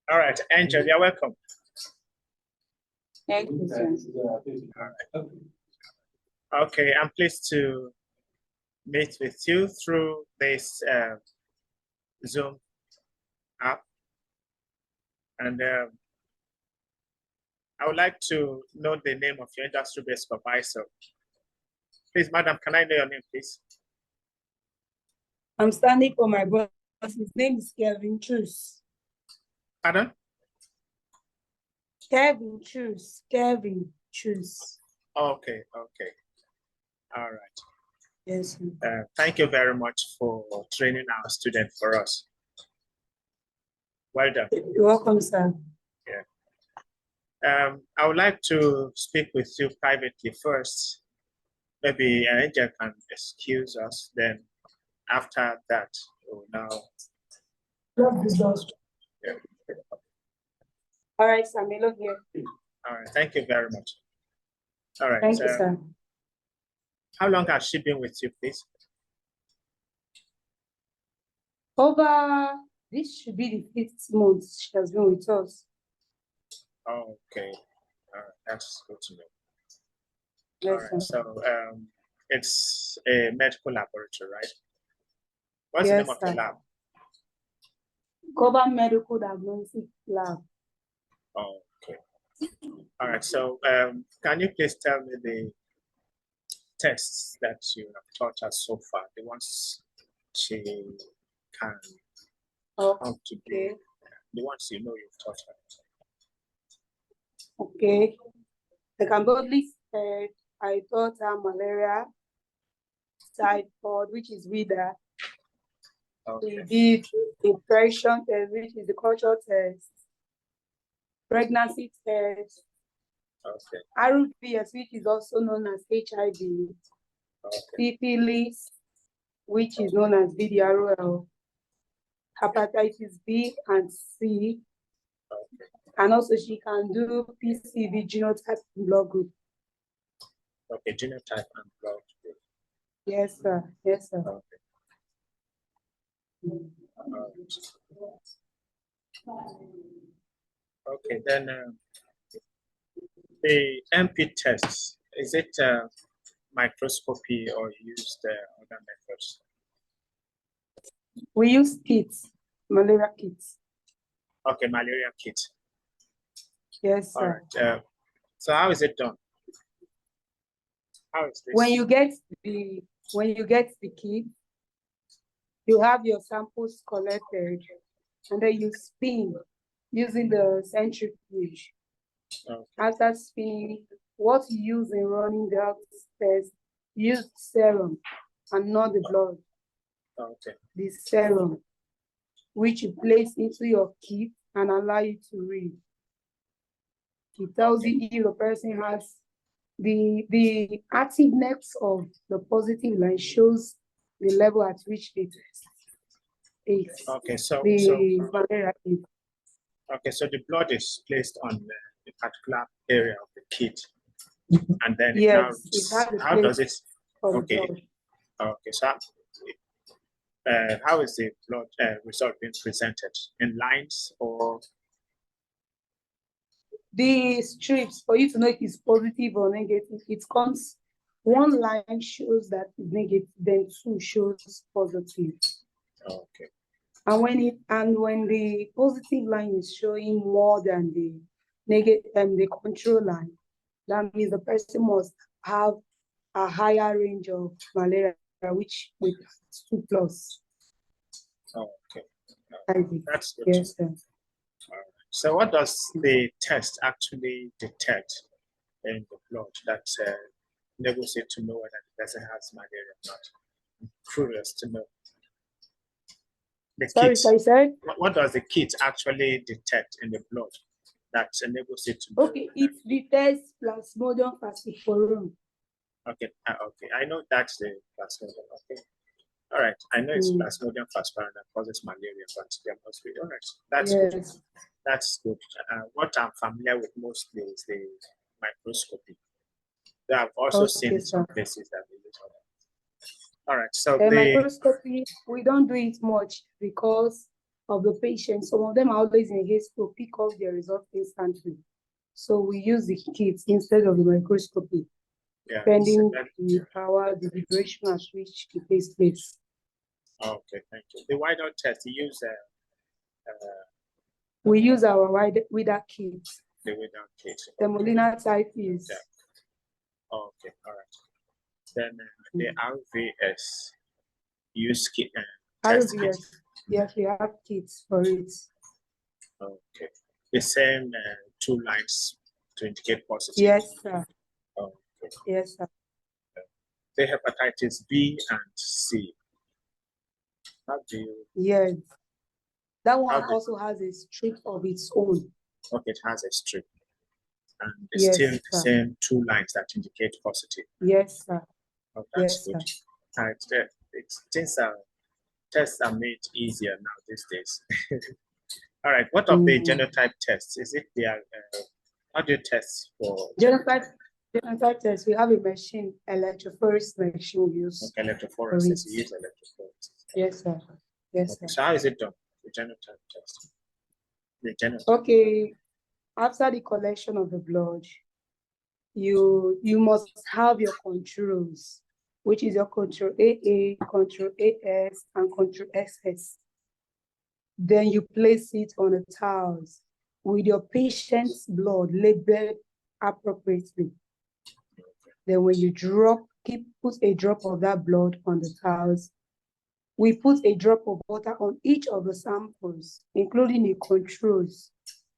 All right, Angel, you're welcome. Thank you, sir. All right. Okay, I'm pleased to meet with you through this Zoom app. And I would like to know the name of your industry-based supervisor. Please, madam, can I know your name, please? I'm standing for my boss. His name is Kevin Chus. Pardon? Kevin Chus. Kevin Chus. Okay, okay. All right. Yes. Thank you very much for training our student for us. Well done. You're welcome, sir. Yeah. I would like to speak with you privately first. Maybe Angel can excuse us. Then after that, we'll now. Yeah. All right, Samilo here. All right. Thank you very much. All right. Thank you, sir. How long has she been with you, please? This should be the 5th month she has been with us. Okay. All right. That's good to know. Yes, All right. sir. So it's a medical laboratory, right? What's Yes, the name of the lab? Cover Medical Diagnostic Lab. Okay. All right. So can you please tell me the tests that you have taught us so far, the ones she can come to be, the ones you know you've taught her? Okay. I can boldly say I taught her malaria, typhoid, which is WIDA. Okay. We did impression test, which is the culture test, pregnancy test, Okay. RBS, which is also known as HIV, Okay. syphilis, which is known as VDRL, hepatitis B and C, Okay. and also she can do PCV genotype and blood group. Okay, genotype and blood group. Yes, sir. Yes, sir. Okay. Okay, then the MP tests, is it microscopy or used other methods? We use kits, malaria kits. Okay, malaria kit. Yes, sir. All right. So how is it done? How is this? When you get the kit, you have your samples collected, and then you spin using the centrifuge. Okay. After spinning, what you use in running the test, use serum and not the blood. Okay. The serum, which you place into your kit and allow you to read. It tells you if the person has the activeness of the positive line, shows the level at which it is. Okay, so malaria kit. Okay, so the blood is placed on a particular area of the kit, and then yes, how does it? Okay, blood. Okay, so how is the blood result being presented in lines or? The strips, for you to know if it's positive or negative, it comes, one line shows that it's negative, then 2 shows positive. Okay. And when the positive line is showing more than the negative the control line, that means the person must have a higher range of malaria, which with 2+. Okay. That's good. Yes, sir. So what does the test actually detect in the blood that enables it to know whether the person has malaria or not? I'm curious to know. Sorry. What does the kit actually detect in the blood that enables it to know? Okay, it detects Plasmodium falciparum. Okay, okay. I know that's the Plasmodium. Okay. All right. I know it's Plasmodium falciparum that causes malaria, but there must be. All right. That's good. That's good. What I'm familiar with mostly is the microscopy. I've also seen some places that they use that. All right. So the microscopy, we don't do it much because of the patient. Some of them are always in haste to pick up their results instantly. So we use the kits instead of the microscopy, depending the power, the vibration at which it takes place. Okay, thank you. The wider test, you use we use our wider kit. The wider kit. The Molina type is. Yeah. Okay, all right. Then the RVS, use kit. RVS, kit. Yes, we have kits for it. Okay. The same 2 lines to indicate positive. Yes, sir. Okay. Yes, sir. The hepatitis B and C. How do you? Yes. That one also has a strip of its own. Okay, it has a strip. And it's still the same 2 lines that indicate positive. Yes, sir. Oh, that's good. All right. Tests are made easier now these days. All right. What of the genotype tests? Is it the how do you test for genotype test? We have a machine, electrophoresis machine we use. Okay, electrophoresis. You use electrophoresis. Yes, sir. Yes, okay. sir. So how is it done? The genotype test. The genotype. Okay. After the collection of the blood, you must have your controls, which is your control AA, control AS, and control SS. Then you place it on the towels with your patient's blood labeled appropriately. Then when you put a drop of that blood on the towels. We put a drop of water on each of the samples, including the controls.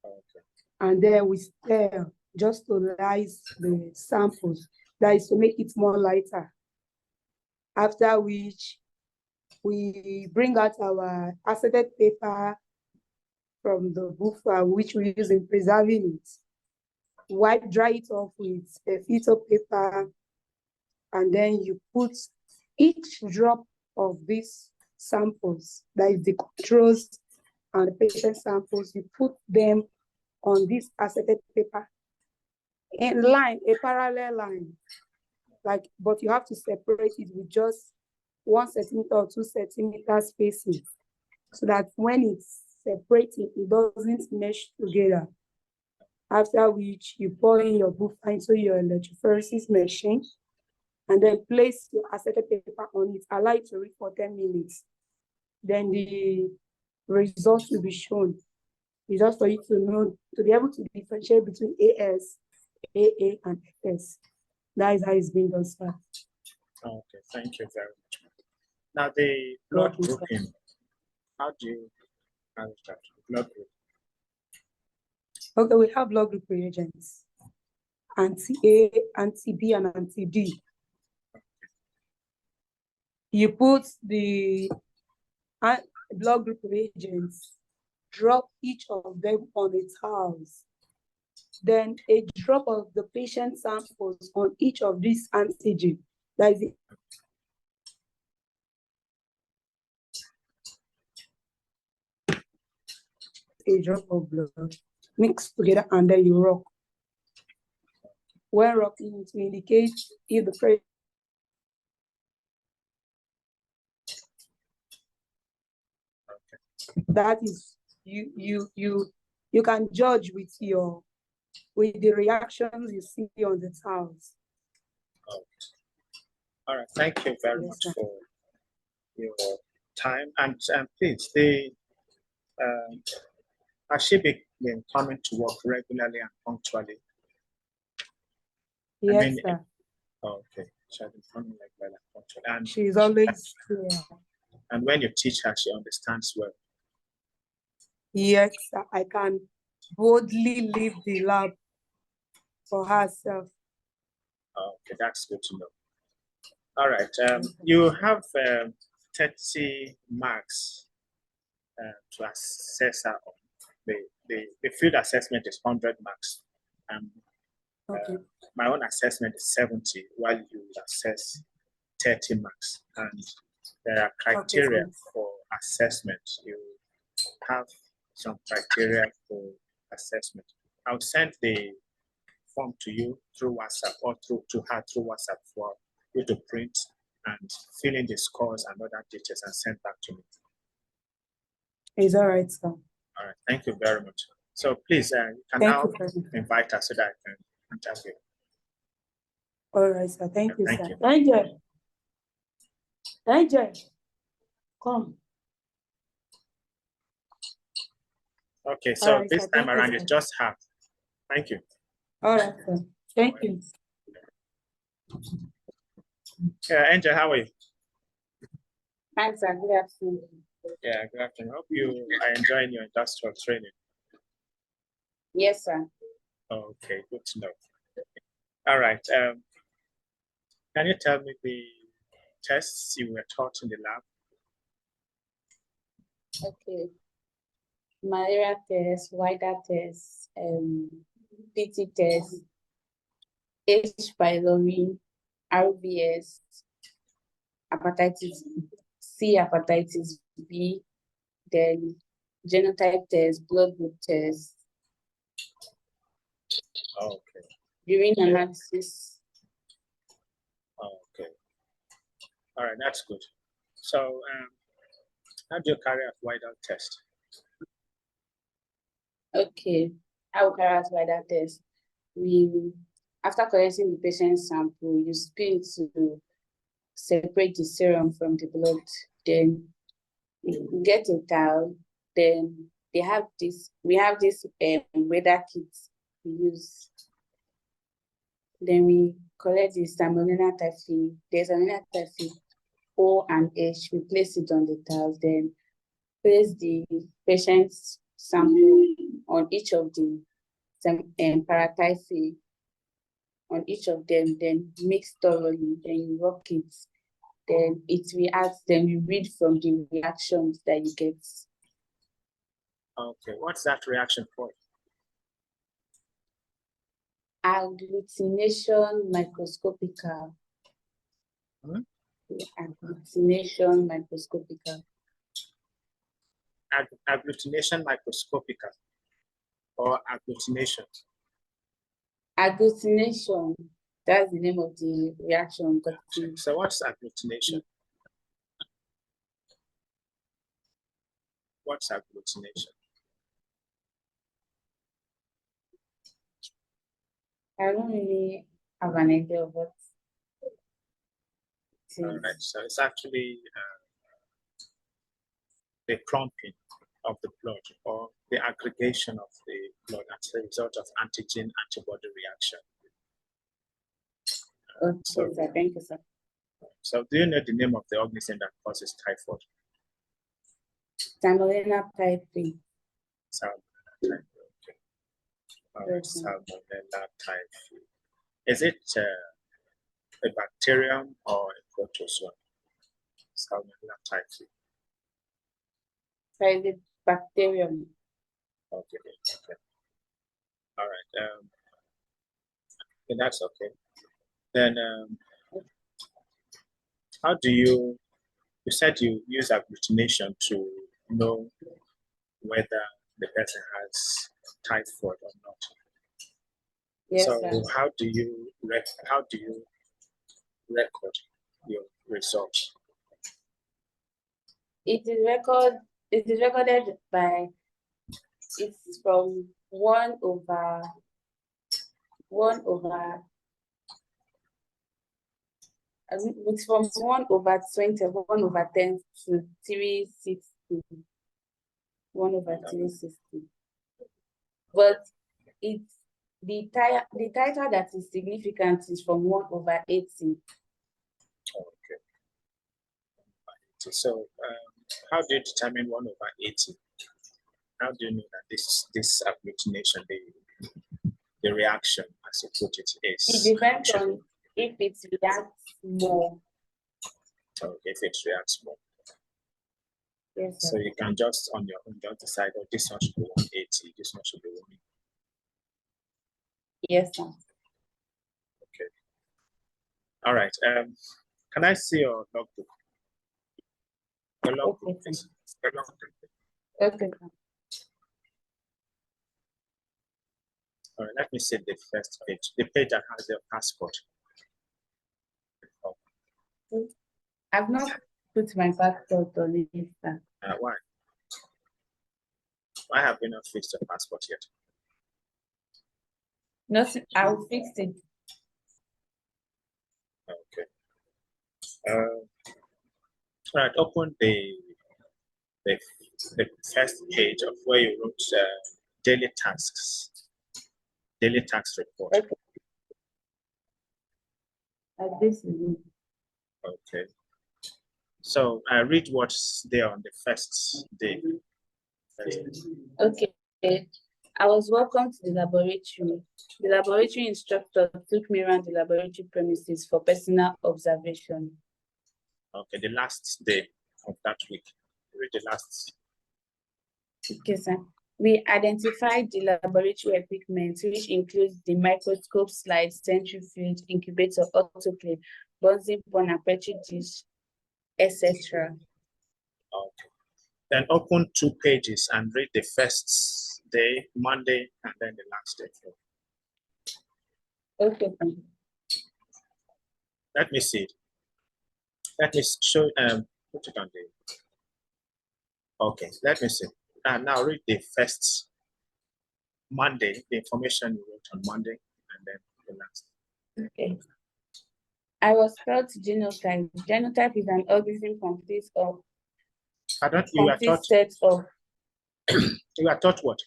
Okay. And then we stir just to rise the samples. That is to make it more lighter. After which, we bring out our acetate paper from the buffer, which we use in preserving it. Dry it off with a filter paper, and then you put each drop of these samples, that is the controls and the patient samples, you put them on this acetate paper in line, a parallel line, but you have to separate it with just 1 centimeter or 2 centimeter spacing, so that when it's separating, it doesn't mesh together. After which, you pour in your buffer into your electrophoresis machine, and then place your acetate paper on it, allow it to read for 10 minutes. Then the results will be shown. It's just for you to know, to be able to differentiate between AS, AA, and FS. That is how it's being done, sir. Okay, thank you very much. Now, the blood grouping, how do you manage that? Blood group. Okay, we have blood group reagents, anti-A, anti-B, and anti-D. You put the blood group reagents, drop each of them on the towels. Then a drop of the patient samples on each of these antigen. That is a drop of blood mixed together, and then you rock. When rocking, it will indicate if the patient that is you can judge with the reactions you see on the towels. Okay. All right, thank you very much for your time, and please, has she been coming to work regularly and punctually? Yes, sir. Okay, she has been coming regularly and punctually, and she's always here. And when you teach her, she understands well. Yes, I can boldly leave the lab for herself. Okay, that's good to know. All right, you have 30 marks to assess her on. The field assessment is 100 marks. Okay. My own assessment is 70, while you assess 30 marks. And there are criteria for assessment. You have some criteria for assessment. I'll send the form to you through WhatsApp, or to her through WhatsApp, for you to print and fill in the scores and other details and send back to me. It's all right, sir. All right, thank you very much. So please, you can Thank now you, President. invite us so that I can interview. All right, sir. Thank you, Thank sir. you. Angel. Angel. Come. Okay, so right, this sir. time Thank you, around, sir. it's just half. Thank you. All right, sir. Thank you. Angel, how are you? Hi, sir. Good afternoon. Yeah, good afternoon. Hope you are enjoying your industrial training. Yes, sir. Okay, good to know. All right. Can you tell me the tests you were taught in the lab? Okay. Malaria test, wider test, PT test, H. pylori, RBS, hepatitis C, hepatitis B, then genotype test, blood group test, Okay. urine analysis. Okay. All right, that's good. So, how do you carry out wider test? Okay, I will carry out wider test. After collecting the patient's sample, you spin to separate the serum from the blood. Then you get a towel. Then we have this weather kit we use. Then we collect the salmonella typhi. There's salmonella typhi O and H. We place it on the towel. Then place the patient's sample on each of the paratyphi on each of them. Then mix thoroughly. Then you rock it. Then it reacts. Then we read from the reactions that you get. Okay, what's that reaction for? Agglutination microscopica. Hmm? Agglutination microscopica. Agglutination microscopica or agglutination? Agglutination. That's the name of the reaction. So what's agglutination? What's agglutination? I don't really have an idea of what it is. All right, so it's actually the clumping of the blood or the aggregation of the blood as a result of antigen-antibody reaction. Okay, sir. Thank you, sir. So do you know the name of the organism that causes typhoid? Salmonella typhi. Salmonella typhi, okay. Yes, Salmonella typhi. Is it a bacterium or a protozoa? Salmonella typhi. By the bacterium. Okay, okay. All right. Okay, that's okay. Then how do you said you use agglutination to know whether the person has typhoid or not. Yes, So sir. how do you record your results? It is recorded by, it's from 1 over it's from 1 over 20, 1 over 10 to 360. 1 over 360. But it's the title that is significant is from 1 over 80. Okay. So how do you determine 1 over 80? How do you know that this agglutination, the reaction, as you put it, is? It depends on if it reacts more. Okay, if it reacts more. Yes, sir. So you can just on your own just decide, oh, this one should be 180, this one should be 1. Yes, sir. Okay. All right. Can I see your logbook? Your logbook, Okay, please. Your logbook. Okay. All right, let me see the first page, the page that has your passport. I've not put my passport on it, sir. Why? Why have you not fixed your passport yet? Nothing, I'll fix it. Okay. All right, open the first page of where you wrote daily tasks, daily task report. Okay. This is it. Okay. So I read what's there on the first day. Okay. I was welcome to the laboratory. The laboratory instructor took me around the laboratory premises for personal observation. Okay, the last day of that week. Read the last. Okay, sir. We identified the laboratory equipment, which includes the microscope, slides, centrifuge, incubator, autoclave, Bunsen burner, petri dish, etc. Okay. Then open 2 pages and read the first day, Monday, and then the last day. Okay, sir. Let me see. Let me show put it on the. Okay, let me see. And now read the first Monday, the information you wrote on Monday, and then the last. Okay. I was taught genotype. Genotype is an organism complete of You are taught. set of You are taught what?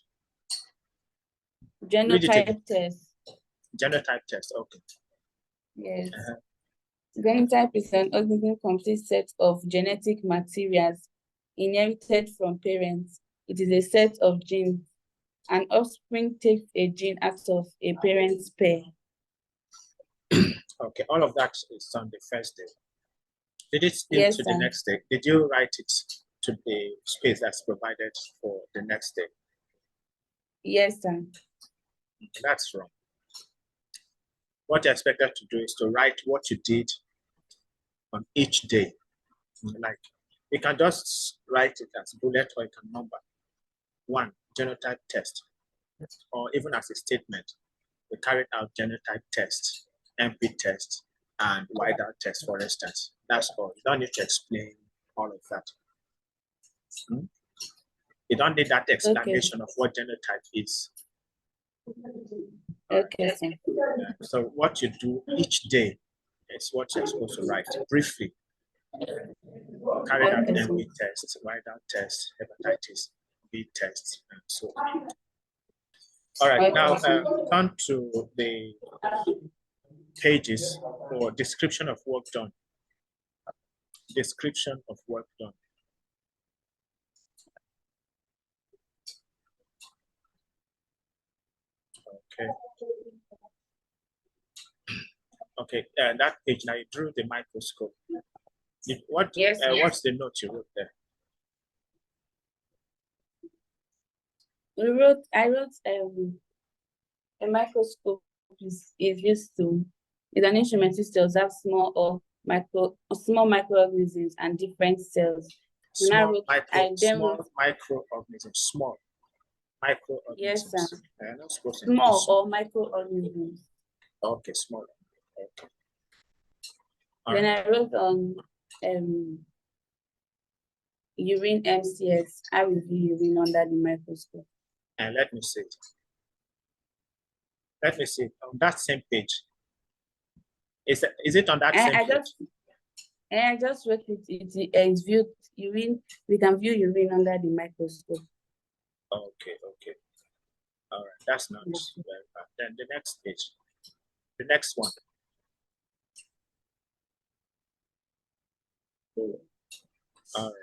genotype test. Genotype test. Okay. Yes. Genotype is an organism complete set of genetic materials inherited from parents. It is a set of genes. An offspring takes a gene out of a parent's pair. Okay, all of that is on the first day. Did it spill Yes, to the sir. next day? Did you write it to the space that's provided for the next day? Yes, sir. That's wrong. What you're expected to do is to write what you did on each day. Like, you can just write it as bullet or you can number. 1, genotype test, or even as a statement. We carried out genotype test, MP test, and wider test, for instance. That's all. You don't need to explain all of that. You don't need that explanation of what genotype is. Okay, sir. So what you do each day is what you're supposed to write briefly. Carry out Okay, MP test, wider test, hepatitis B test, and so on. All right, now turn to the pages for description of work done. Description of work done. Okay. Okay, that page now you drew the microscope. Yes, What's the note you wrote there? I wrote a microscope is used to is an instrument used to observe small microorganisms and different cells. Small microorganisms. Yes, sir. Small or microorganisms. Okay, small. Okay. Then I wrote on urine MCS. I will view urine under the microscope. And let me see it. Let me see it on that same page. Is it on that same page? I just wrote it. It's viewed urine. We can view urine under the microscope. Okay. All right, that's not very bad. Then the next page, the next one. All right,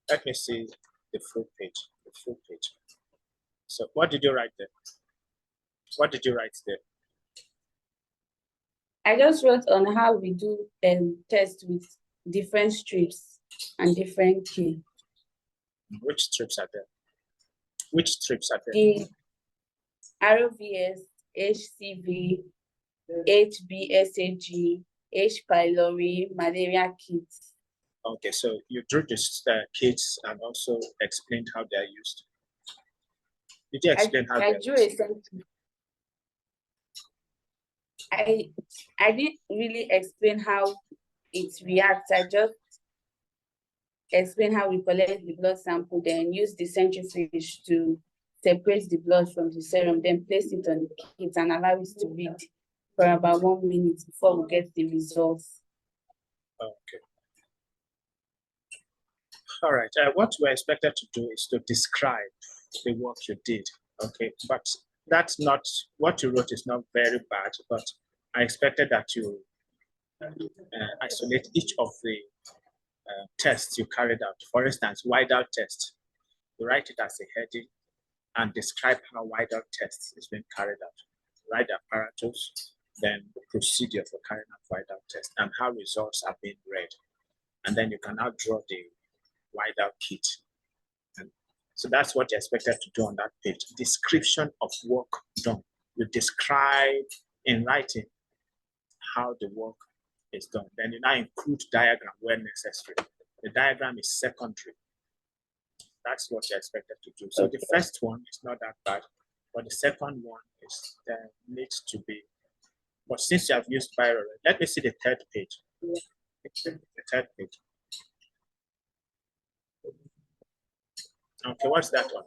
let me see the full page. So what did you write there? What did you write there? I just wrote on how we do tests with different strips and different key. Which strips are there? The ROVS, HCV, HBsAg, H. pylori, malaria kits. Okay, so you drew these kits and also explained how they are used. Did you explain how they are used? I didn't really explain how it reacts. explain how we collect the blood sample, then use the centrifuge to separate the blood from the serum, then place it on the kit and allow it to read for about 1 minute before we get the results. Okay. All right. What we're expected to do is to describe the work you did. Okay, but that's not what you wrote is not very bad, but I expected that you isolate each of the tests you carried out. For instance, whiteout test. You write it as a heading and describe how whiteout test is being carried out. Write the apparatus, then the procedure for carrying out whiteout test and how results are being read. And then you can now draw the whiteout kit. And so that's what you're expected to do on that page. Description of work done. You describe in writing how the work is done. Then you now include diagram where necessary. The diagram is secondary. That's what you're expected to do. So the first one is not that bad, but the second one is needs to be. But since you have used Biro, let me see the third page. The third page. Okay, what's that one?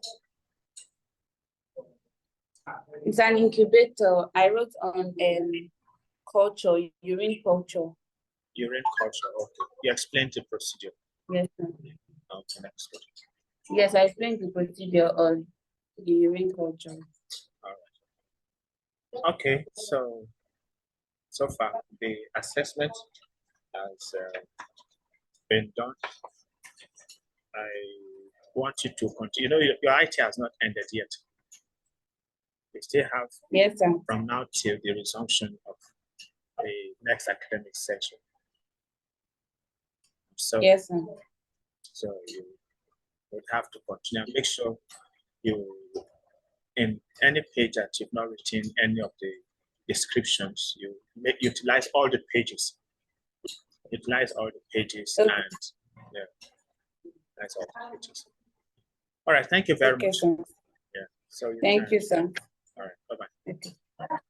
It's an incubator. I wrote on culture, urine culture. Urine culture, okay. You explained the procedure. Yes, sir. Okay, that's good. Yes, I explained the procedure on the urine culture. All right. Okay, so far the assessment has been done. I want you to continue. You know, your IT has not ended yet. We still have Yes, sir. from now till the resumption of the next academic session. So Yes, sir. So you would have to continue and make sure you, in any page that you've not written any of the descriptions, you utilize all the pages. Utilize all the pages Okay. and utilize all the pages. All right, thank you very much. Sir. Yeah. So Thank you, sir. All right, bye-bye. Okay. Bye.